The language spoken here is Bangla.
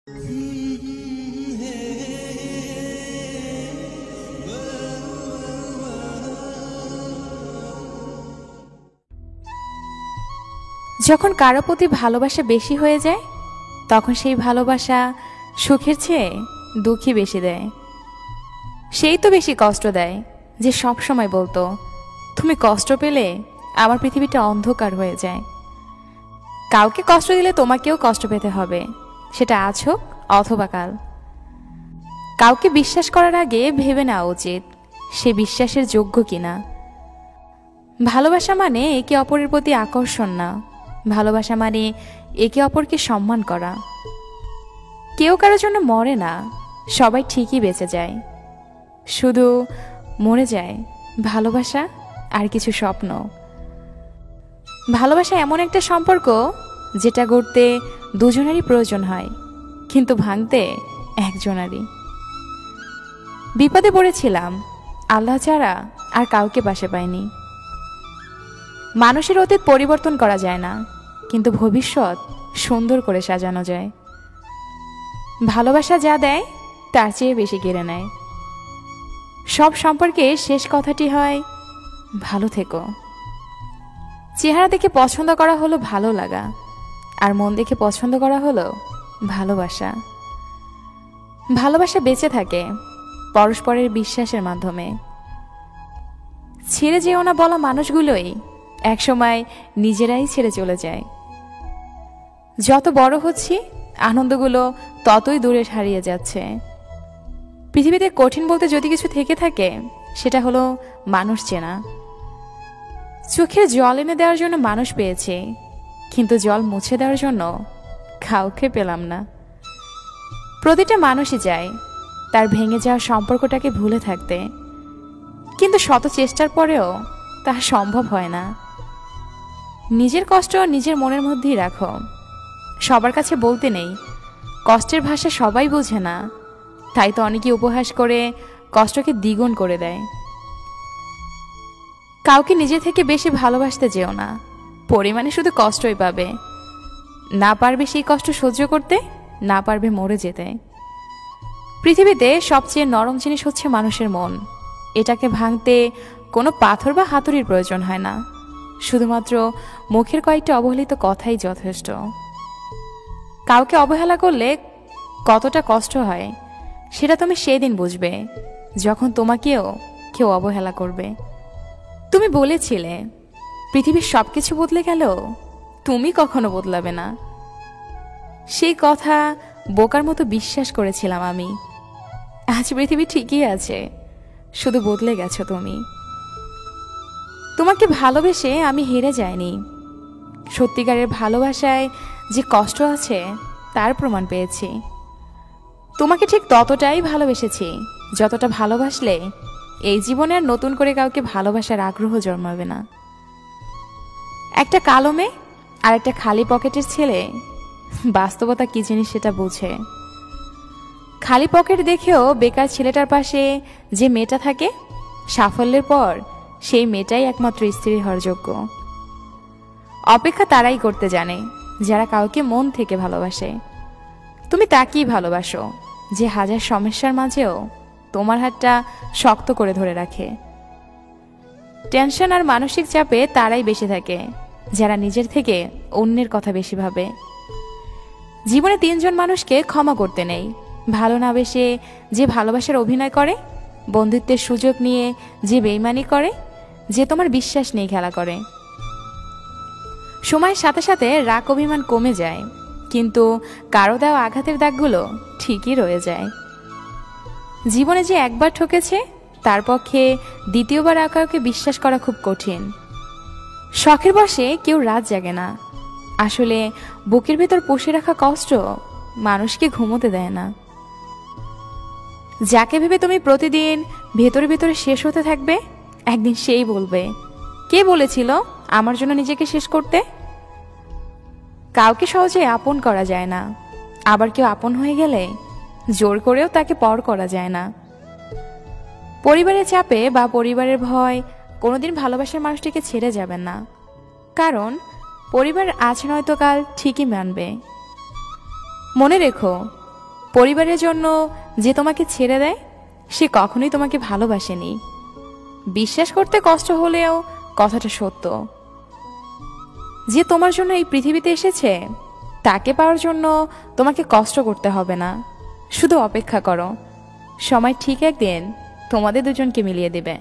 যখন কারো প্রতি ভালোবাসা বেশি হয়ে যায় তখন সেই ভালোবাসা সুখের চেয়ে দুঃখই বেশি দেয়। সেই তো বেশি কষ্ট দেয় যে সব সময় বলতো, তুমি কষ্ট পেলে আমার পৃথিবীটা অন্ধকার হয়ে যায়। কাউকে কষ্ট দিলে তোমাকেও কষ্ট পেতে হবে, সেটা আজ হোক অথবা কাল। কাউকে বিশ্বাস করার আগে ভেবে নেওয়া উচিত সে বিশ্বাসের যোগ্য কিনা। ভালোবাসা মানে একে অপরের প্রতি আকর্ষণ না, ভালোবাসা মানে একে অপরকে সম্মান করা। কেউ কারোর জন্য মরে না, সবাই ঠিকই বেঁচে যায়, শুধু মরে যায় ভালোবাসা আর কিছু স্বপ্ন। ভালোবাসা এমন একটা সম্পর্ক যেটা গড়তে দুজনেরই প্রয়োজন হয়, কিন্তু ভাঙতে একজনেরই। বিপদে পড়েছিলাম, আল্লাহ ছাড়া আর কাউকে পাশে পাইনি। মানুষের অতীত পরিবর্তন করা যায় না, কিন্তু ভবিষ্যৎ সুন্দর করে সাজানো যায়। ভালোবাসা যা দেয় তার চেয়ে বেশি কেড়ে নেয়। সব সম্পর্কে শেষ কথাটি হয়, ভালো থেকো। চেহারা দেখে পছন্দ করা হলো ভালো লাগা, আর মন দেখে পছন্দ করা হলো ভালোবাসা। ভালোবাসা বেঁচে থাকে পরস্পরের বিশ্বাসের মাধ্যমে। ছেড়ে যেও না বলা মানুষগুলোই একসময় নিজেরাই ছেড়ে চলে যায়। যত বড় হচ্ছি আনন্দগুলো ততই দূরে হারিয়ে যাচ্ছে। পৃথিবীতে কঠিন বলতে যদি কিছু থেকে থাকে সেটা হলো মানুষ চেনা। চোখের জল এনে দেওয়ার জন্য মানুষ পেয়েছি, কিন্তু জল মুছে দেওয়ার জন্য কাউকে পেলাম না। প্রতিটা মানুষই চায় তার ভেঙে যাওয়া সম্পর্কটাকে ভুলে থাকতে, কিন্তু শত চেষ্টার পরেও তা সম্ভব হয় না। নিজের কষ্ট নিজের মনের মধ্যেই রাখো, সবার কাছে বলতে নেই। কষ্টের ভাষা সবাই বোঝে না, তাই তো অনেকে উপহাস করে কষ্টকে দ্বিগুণ করে দেয়। কাউকে নিজে থেকে বেশি ভালোবাসতে যেও না, পরিমাণে শুধু কষ্টই পাবে। না পারবে সেই কষ্ট সহ্য করতে, না পারবে মরে যেতে। পৃথিবীতে সবচেয়ে নরম জিনিস হচ্ছে মানুষের মন। এটাকে ভাঙতে কোনো পাথর বা হাতুড়ির প্রয়োজন হয় না, শুধুমাত্র মুখের কয়েকটা অবহেলিত কথাই যথেষ্ট। কাউকে অবহেলা করলে কতটা কষ্ট হয় সেটা তুমি সেই দিন বুঝবে যখন তোমাকেও কেউ অবহেলা করবে। তুমি বলেছিলে পৃথিবীর সবকিছু বদলে গেলেও তুমি কখনো বদলাবে না। সেই কথা বোকার মতো বিশ্বাস করেছিলাম আমি। আজ পৃথিবী ঠিকই আছে, শুধু বদলে গেছো তুমি। তোমাকে ভালোবেসে আমি হেরে যাইনি, সত্যিকারের ভালোবাসায় যে কষ্ট আছে তার প্রমাণ পেয়েছি। তোমাকে ঠিক ততটাই ভালোবেসেছি যতটা ভালোবাসলে এই জীবনে আর নতুন করে কাউকে ভালোবাসার আগ্রহ জন্মাবে না। একটা কালো মেয়ে আর একটা খালি পকেটের ছেলে বাস্তবতা কি জিনিস সেটা বোঝে। খালি পকেট দেখেও বেকার ছেলেটার পাশে যে মেয়েটা থাকে, সাফল্যের পর সেই মেয়েটাই একমাত্র স্ত্রী হওয়ার যোগ্য। অপেক্ষা তারাই করতে জানে যারা কাউকে মন থেকে ভালোবাসে। তুমি তাকেই ভালোবাসো যে হাজার সমস্যার মাঝেও তোমার হাতটা শক্ত করে ধরে রাখে। টেনশন আর মানসিক চাপে তারাই বেশি থাকে যারা নিজের থেকে অন্যের কথা বেশি ভাবে। জীবনে তিনজন মানুষকে ক্ষমা করতে নেই, ভালো না বেসে যে ভালোবাসার অভিনয় করে, বন্ধুত্বের সুযোগ নিয়ে যে বেইমানি করে, যে তোমার বিশ্বাস নেই খেলা করে। সময়ের সাথে সাথে রাগ অভিমান কমে যায়, কিন্তু কারো দেওয়া আঘাতের দাগগুলো ঠিকই রয়ে যায়। জীবনে যে একবার ঠকেছে তার পক্ষে দ্বিতীয়বার আর কাউকে বিশ্বাস করা খুব কঠিন। শখের বশে কেউ রাত জাগে না, আসলে বুকের ভেতর পুষে রাখা কষ্ট মানুষকে ঘুমোতে দেয় না। যাকে ভেবে তুমি প্রতিদিন ভেতরে ভেতরে শেষ হতে থাকবে, একদিন সেই বলবে, কে বলেছিল আমার জন্য নিজেকে শেষ করতে। কাউকে সহজে আপন করা যায় না, আবার কেউ আপন হয়ে গেলে জোর করেও তাকে পর করা যায় না। পরিবারের চাপে বা পরিবারের ভয় কোনোদিন ভালোবাসার মানুষটিকে ছেড়ে যাবেন না, কারণ পরিবার আজ নয়তো কাল ঠিকই মানবে। মনে রেখো, পরিবারের জন্য যে তোমাকে ছেড়ে দেয় সে কখনোই তোমাকে ভালোবাসেনি। বিশ্বাস করতে কষ্ট হলেও কথাটা সত্য। যে তোমার জন্য এই পৃথিবীতে এসেছে তাকে পাওয়ার জন্য তোমাকে কষ্ট করতে হবে না, শুধু অপেক্ষা করো। সময় ঠিক একদিন তোমাদের দুজনকে মিলিয়ে দেবে।